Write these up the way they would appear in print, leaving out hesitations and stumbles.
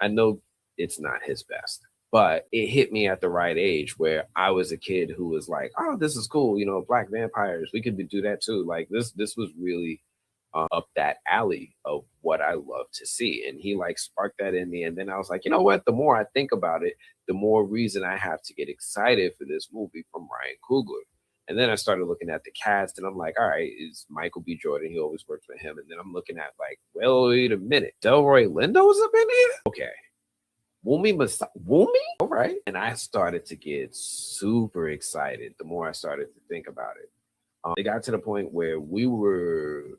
I know it's not his best, but it hit me at the right age where I was a kid who was like, "Oh, this is cool, black vampires. We could do that too." Like this was really up that alley of what I love to see. And he like sparked that in me. And then I was like, you know what? The more I think about it, the more reason I have to get excited for this movie from Ryan Coogler. And then I started looking at the cast and I'm like, all right, is Michael B. Jordan. He always works for him. And then I'm looking at like, well, wait a minute. Delroy Lindo's up in here? Okay. Wumi? All right. And I started to get super excited the more I started to think about it. It got to the point where we were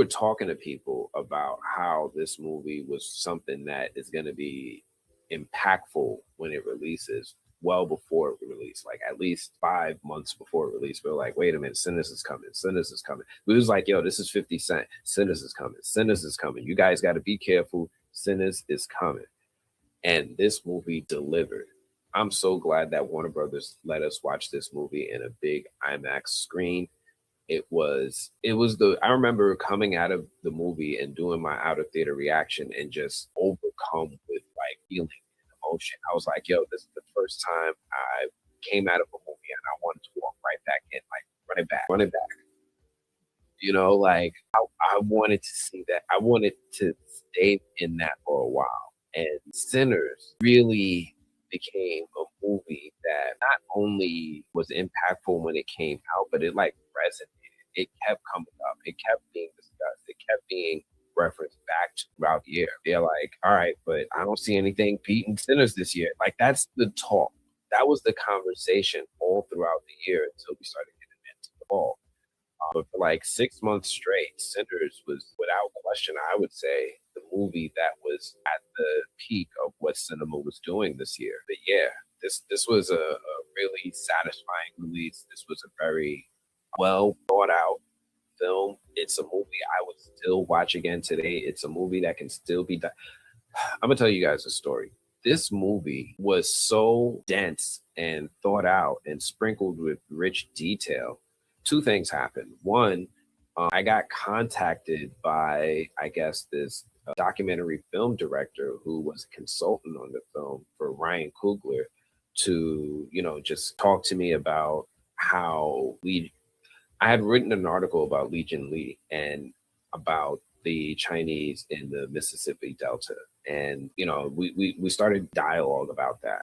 talking to people about how this movie was something that is going to be impactful when it releases, well before it released, like at least 5 months before it released. We are like, wait a minute, Sinners is coming, Sinners is coming. We was like, yo, this is 50 Cent, Sinners is coming, Sinners is coming. You guys got to be careful, Sinners is coming. And this movie delivered. I'm so glad that Warner Brothers let us watch this movie in a big IMAX screen. It was the I remember coming out of the movie and doing my out of theater reaction and just overcome with like feeling and emotion. I was like, yo, this is the first time I came out of a movie and I wanted to walk right back in, like run it back, run it back. Like I wanted to see that. I wanted to stay in that for a while. And Sinners really became a movie that not only was impactful when it came out, but it like resonated. It kept coming up. It kept being discussed. It kept being referenced back to throughout the year. They're like, all right, but I don't see anything beating Sinners this year. Like that's the talk. That was the conversation all throughout the year until we started getting into the fall. But for like 6 months straight, Sinners was without question, I would say, the movie that was at the peak of what cinema was doing this year. But yeah, this was a really satisfying release. This was a very well thought out film. It's a movie I would still watch again today. It's a movie that can still be done. I'm gonna tell you guys a story. This movie was so dense and thought out and sprinkled with rich detail. Two things happened. One, I got contacted by, I guess, this documentary film director who was a consultant on the film for Ryan Coogler to, just talk to me about how I had written an article about Legion Lee and about the Chinese in the Mississippi Delta. And, we started dialogue about that.